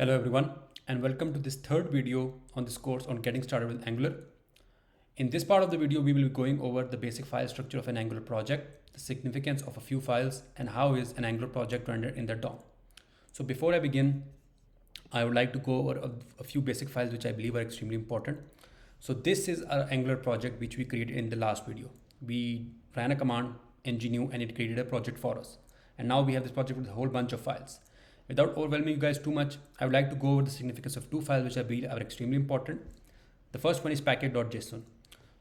Hello everyone and welcome to this third video on this course on getting started with Angular. In this part of the video, we will be going over the basic file structure of an Angular project, the significance of a few files, and how is an Angular project rendered in the DOM. So before I begin, I would like to go over a few basic files which I believe are extremely important. So this is our Angular project which we created in the last video. We ran a command ng-new and it created a project for us. And now we have this project with a whole bunch of files. Without overwhelming you guys too much, I would like to go over the significance of two files which I believe are extremely important. The first one is package.json.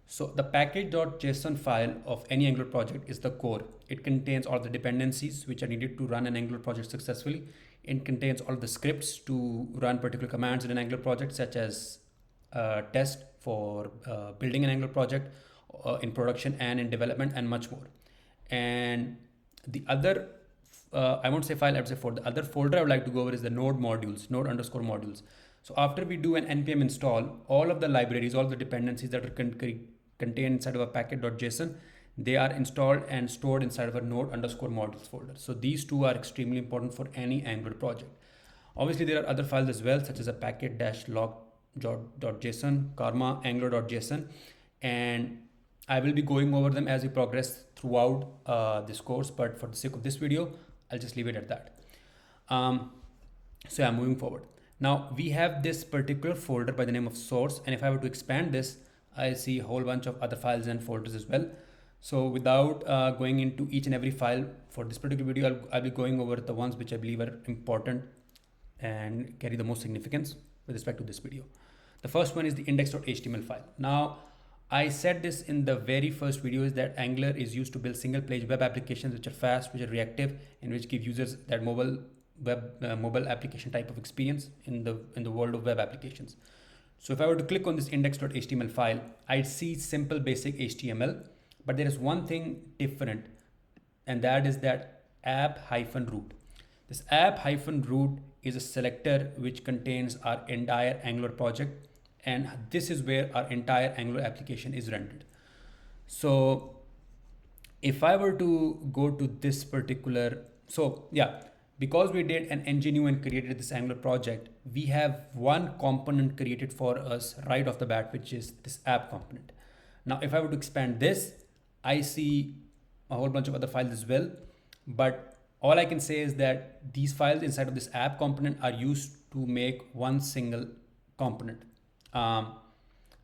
So the package.json file of any Angular project is the core. It contains all the dependencies which are needed to run an Angular project successfully. It contains all the scripts to run particular commands in an Angular project, such as test for building an Angular project in production and in development, and much more. And the other I won't say file, I would say for the other folder I would like to go over is the node modules, node underscore modules. So after we do an npm install, all of the libraries, all the dependencies that are contained inside of a package.json, they are installed and stored inside of a node underscore modules folder. So these two are extremely important for any Angular project. Obviously there are other files as well, such as a package-log.json, karma, angular.json, and I will be going over them as we progress throughout this course, but for the sake of this video, I'll just leave it at that. So I'm moving forward. Now we have this particular folder by the name of source, and if I were to expand this, I see a whole bunch of other files and folders as well. So without going into each and every file for this particular video, I'll be going over the ones which I believe are important and carry the most significance with respect to this video. The first one is the index.html file. Now, I said this in the very first video, is that Angular is used to build single page web applications which are fast, which are reactive, and which give users that mobile application type of experience in the world of web applications. So if I were to click on this index.html file, I'd see simple basic HTML, but there is one thing different, and that is that app-root. This app-root is a selector which contains our entire Angular project, and this is where our entire Angular application is rendered. So if I were to go to this particular, because we did an ng-new and created this Angular project, we have one component created for us right off the bat, which is this app component. Now, if I were to expand this, I see a whole bunch of other files as well, but all I can say is that these files inside of this app component are used to make one single component.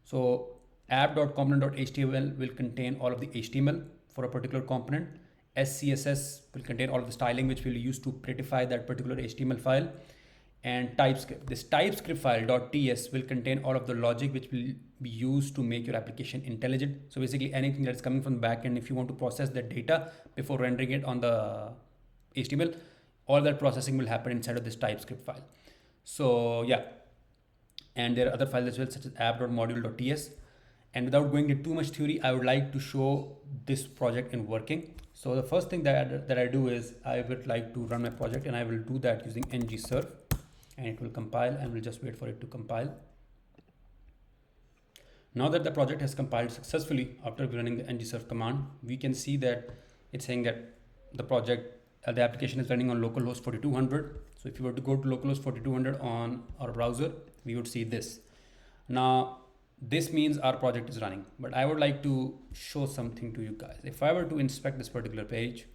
So app.component.html will contain all of the HTML for a particular component. SCSS will contain all of the styling which we'll use to prettify that particular HTML file. And TypeScript. This TypeScript file .ts will contain all of the logic which will be used to make your application intelligent. So basically anything that's coming from the backend, if you want to process that data before rendering it on the HTML, all that processing will happen inside of this TypeScript file. So yeah. And there are other files as well, such as app.module.ts. And without going into too much theory, I would like to show this project in working. So the first thing that I do is I would like to run my project, and I will do that using ng-serve, and it will compile, and we'll just wait for it to compile. Now that the project has compiled successfully after running the ng-serve command, we can see that it's saying that the application is running on localhost 4200. So if you were to go to localhost 4200 on our browser, we would see this. Now, this means our project is running, but I would like to show something to you guys. If I were to inspect this particular page,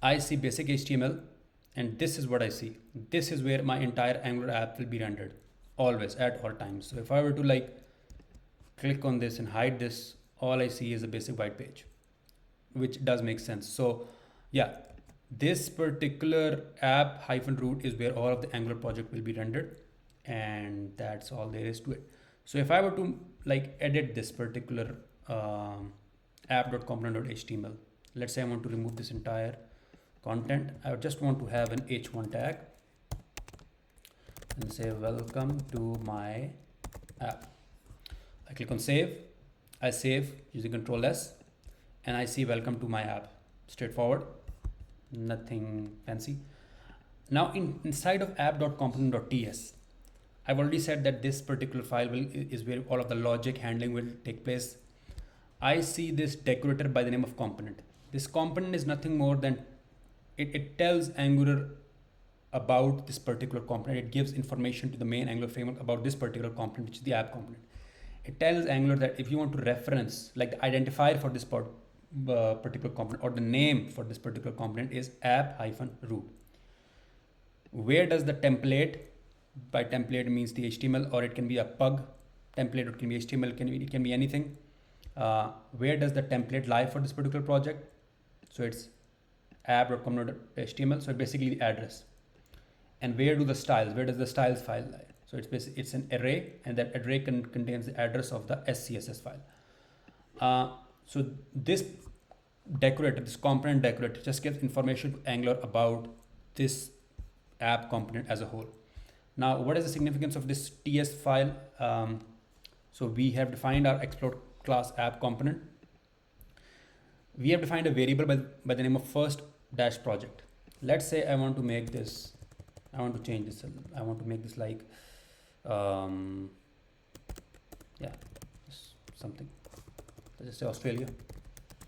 I see basic HTML, and this is what I see. This is where my entire Angular app will be rendered, always, at all times. So if I were to click on this and hide this, all I see is a basic white page, which does make sense. So yeah, this particular app-root is where all of the Angular project will be rendered, and that's all there is to it. So if I were to edit this particular app.component.html, let's say I want to remove this entire content. I would just want to have an h1 tag and say welcome to my app. I click on save. I save using Control S, and I see welcome to my app. Straightforward, nothing fancy. Now inside of app.component.ts, I've already said that this particular file is where all of the logic handling will take place. I see this decorator by the name of component. This component is nothing more than it tells Angular about this particular component. It gives information to the main Angular framework about this particular component, which is the app component. It tells Angular that if you want to reference, like the identifier for this particular component, or the name for this particular component is app-root. Where does the template, by template means the HTML, or it can be a pug template, or it can be HTML, it can be anything. Where does the template lie for this particular project? So it's app.com.html, so basically the address. And where does the styles file lie? So it's an array, and that array contains the address of the SCSS file. So this decorator, this component decorator, just gives information to Angular about this app component as a whole. Now, what is the significance of this TS file? So we have defined our explode class app component. We have defined a variable by the name of first dash project. Let's say I want to make this, I want to change this, I want to make this like, yeah, something, let's just say Australia.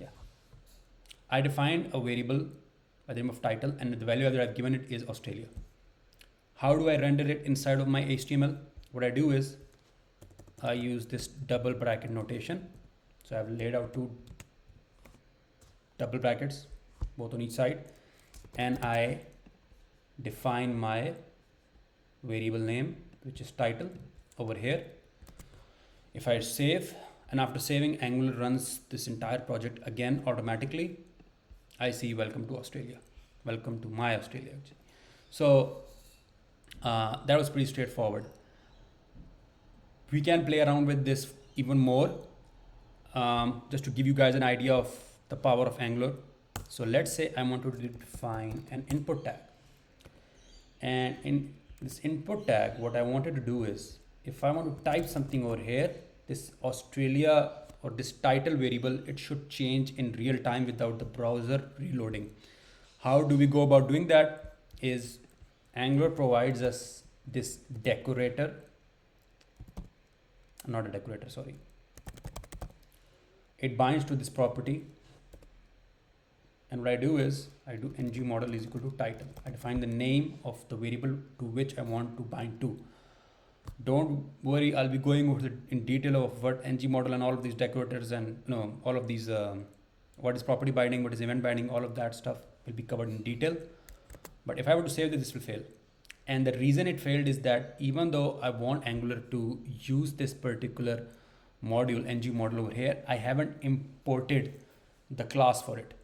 Yeah, I defined a variable by the name of title, and the value that I've given it is Australia. How do I render it inside of my HTML? What I do is I use this double bracket notation. So I've laid out two double brackets, both on each side, and I define my variable name, which is title, over here. If I save, and after saving, Angular runs this entire project again automatically, I see welcome to Australia, welcome to my Australia actually. So that was pretty straightforward. We can play around with this even more, just to give you guys an idea of the power of Angular. So let's say I want to define an input tag, and in this input tag, what I wanted to do is, if I want to type something over here, this Australia or this title variable, it should change in real time without the browser reloading. How do we go about doing that? Is Angular provides us this decorator, not a decorator, sorry. It binds to this property, and what I do is I do ng model is equal to title. I define the name of the variable to which I want to bind to. Don't worry, I'll be going over in detail of what ng model and all of these decorators and all of these, what is property binding, what is event binding, all of that stuff will be covered in detail. But if I were to save this will fail. And the reason it failed is that even though I want Angular to use this particular module, ng model over here, I haven't imported the class for it,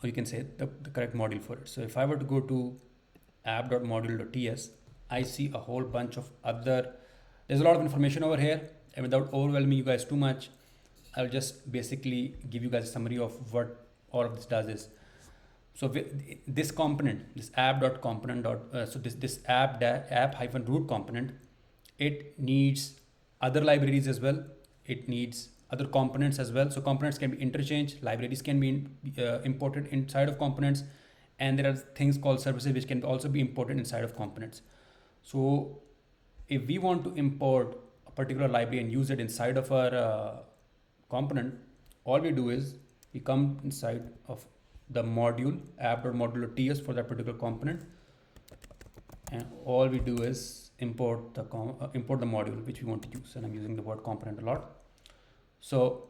or you can say the correct module for it. So if I were to go to app.module.ts, I see a whole bunch of other, there's a lot of information over here, and without overwhelming you guys too much, I'll just basically give you guys a summary of what all of this does is. So this component, this app.component, so this app-root component, it needs other libraries as well. It needs other components as well. So components can be interchanged, libraries can be imported inside of components, and there are things called services which can also be imported inside of components. So if we want to import a particular library and use it inside of our component, all we do is we come inside of the module app.module.ts for that particular component, and all we do is import the module which we want to use, and I'm using the word component a lot. So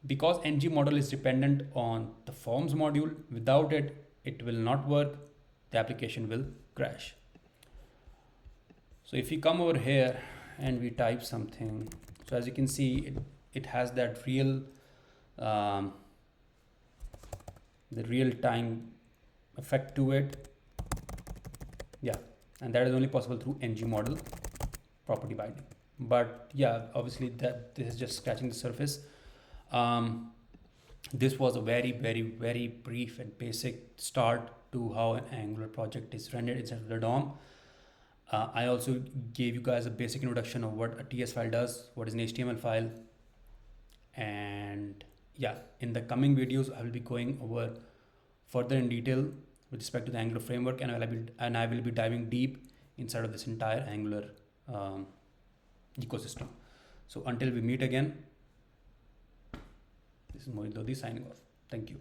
because ng model is dependent on the forms module, without it, it will not work, the application will crash. So if we come over here and we type something, so as you can see, it has that real the real-time effect to it. Yeah, and that is only possible through ng model property binding. But yeah, obviously this is just scratching the surface. This was a very brief and basic start to how an Angular project is rendered inside of the DOM. I also gave you guys a basic introduction of what a TS file does, what is an HTML file, and yeah, in the coming videos I will be going over further in detail with respect to the Angular framework, and I will be diving deep inside of this entire Angular ecosystem. So until we meet again, this is Mohit Lodhi signing off. Thank you.